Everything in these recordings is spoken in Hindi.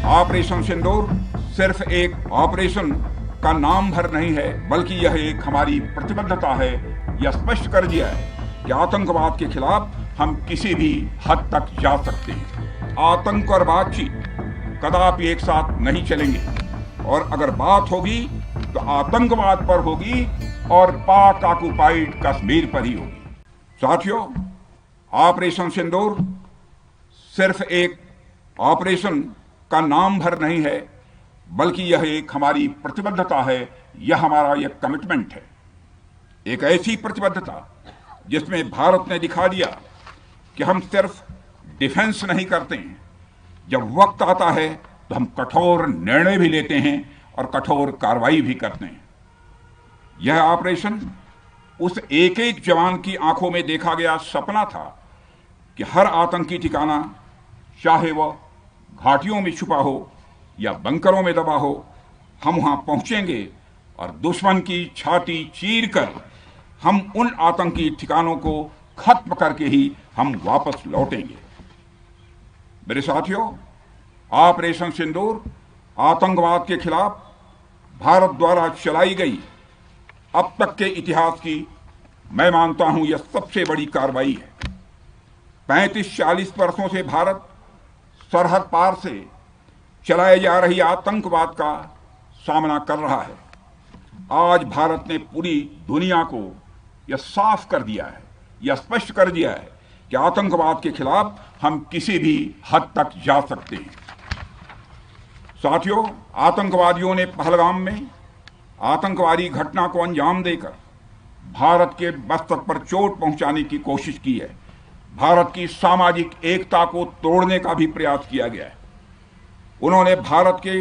ऑपरेशन सिंदूर सिर्फ एक ऑपरेशन का नाम भर नहीं है, बल्कि यह एक हमारी प्रतिबद्धता है। यह स्पष्ट कर दिया है कि आतंकवाद के खिलाफ हम किसी भी हद तक जा सकते हैं। आतंक और बातचीत कदापि एक साथ नहीं चलेंगे, और अगर बात होगी तो आतंकवाद पर होगी और पाक ऑक्युपाइड कश्मीर पर ही होगी। साथियों, ऑपरेशन सिंदूर सिर्फ एक ऑपरेशन का नाम भर नहीं है, बल्कि यह एक हमारी प्रतिबद्धता है। यह हमारा एक कमिटमेंट है, एक ऐसी प्रतिबद्धता जिसमें भारत ने दिखा दिया कि हम सिर्फ डिफेंस नहीं करते हैं, जब वक्त आता है तो हम कठोर निर्णय भी लेते हैं और कठोर कार्रवाई भी करते हैं। यह ऑपरेशन उस एक एक जवान की आंखों में देखा गया सपना था कि हर आतंकी ठिकाना, चाहे वह घाटियों में छुपा हो या बंकरों में दबा हो, हम वहां पहुंचेंगे और दुश्मन की छाती चीर कर हम उन आतंकी ठिकानों को खत्म करके ही हम वापस लौटेंगे। मेरे साथियों, ऑपरेशन सिंदूर आतंकवाद के खिलाफ भारत द्वारा चलाई गई अब तक के इतिहास की, मैं मानता हूं, यह सबसे बड़ी कार्रवाई है। 35-40 वर्षों से भारत सरहद पार से चलाए जा रही आतंकवाद का सामना कर रहा है। आज भारत ने पूरी दुनिया को यह साफ कर दिया है, यह स्पष्ट कर दिया है कि आतंकवाद के खिलाफ हम किसी भी हद तक जा सकते हैं। साथियों, आतंकवादियों ने पहलगाम में आतंकवादी घटना को अंजाम देकर भारत के मस्तक पर चोट पहुंचाने की कोशिश की है। भारत की सामाजिक एकता को तोड़ने का भी प्रयास किया गया है। उन्होंने भारत के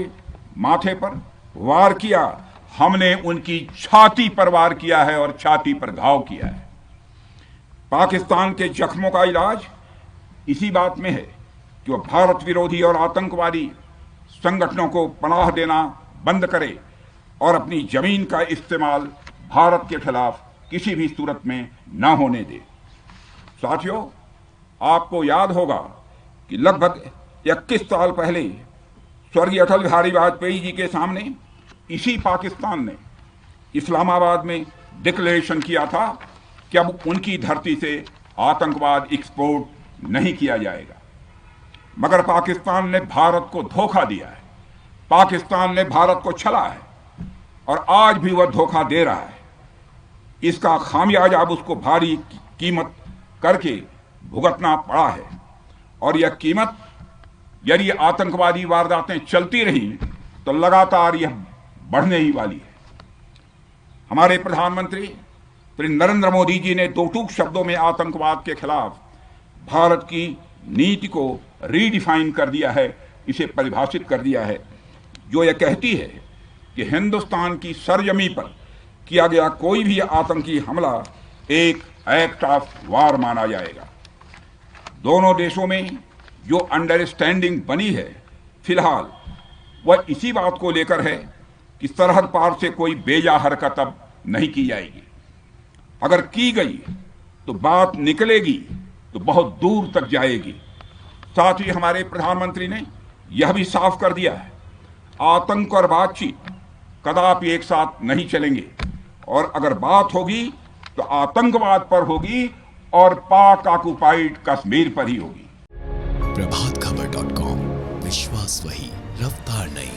माथे पर वार किया, हमने उनकी छाती पर वार किया है और छाती पर घाव किया है। पाकिस्तान के जख्मों का इलाज इसी बात में है कि वह भारत विरोधी और आतंकवादी संगठनों को पनाह देना बंद करे और अपनी जमीन का इस्तेमाल भारत के खिलाफ किसी भी सूरत में न होने दे। साथियों, आपको याद होगा कि लगभग 21 साल पहले स्वर्गीय अटल बिहारी वाजपेयी जी के सामने इसी पाकिस्तान ने इस्लामाबाद में डिक्लेरेशन किया था कि अब उनकी धरती से आतंकवाद एक्सपोर्ट नहीं किया जाएगा। मगर पाकिस्तान ने भारत को धोखा दिया है, पाकिस्तान ने भारत को छला है और आज भी वह धोखा दे रहा है। इसका खामियाजा अब उसको भारी कीमत करके भुगतना पड़ा है, और यह कीमत, यदि आतंकवादी वारदातें चलती रही तो लगातार यह बढ़ने ही वाली है। हमारे प्रधानमंत्री श्री नरेंद्र मोदी जी ने दो टूक शब्दों में आतंकवाद के खिलाफ भारत की नीति को रीडिफाइन कर दिया है, इसे परिभाषित कर दिया है, जो यह कहती है कि हिंदुस्तान की सरजमी पर किया गया कोई भी आतंकी हमला एक एक्ट ऑफ वार माना जाएगा। दोनों देशों में जो अंडरस्टैंडिंग बनी है फिलहाल, वह इसी बात को लेकर है कि सरहद पार से कोई बेजा हरकत अब नहीं की जाएगी। अगर की गई तो बात निकलेगी तो बहुत दूर तक जाएगी। साथ ही हमारे प्रधानमंत्री ने यह भी साफ कर दिया है, आतंक और बातचीत कदापि एक साथ नहीं चलेंगे, और अगर बात होगी तो आतंकवाद पर होगी और पाक ऑक्युपाइड कश्मीर पर ही होगी। प्रभातखबर.com, विश्वास वही, रफ्तार नहीं।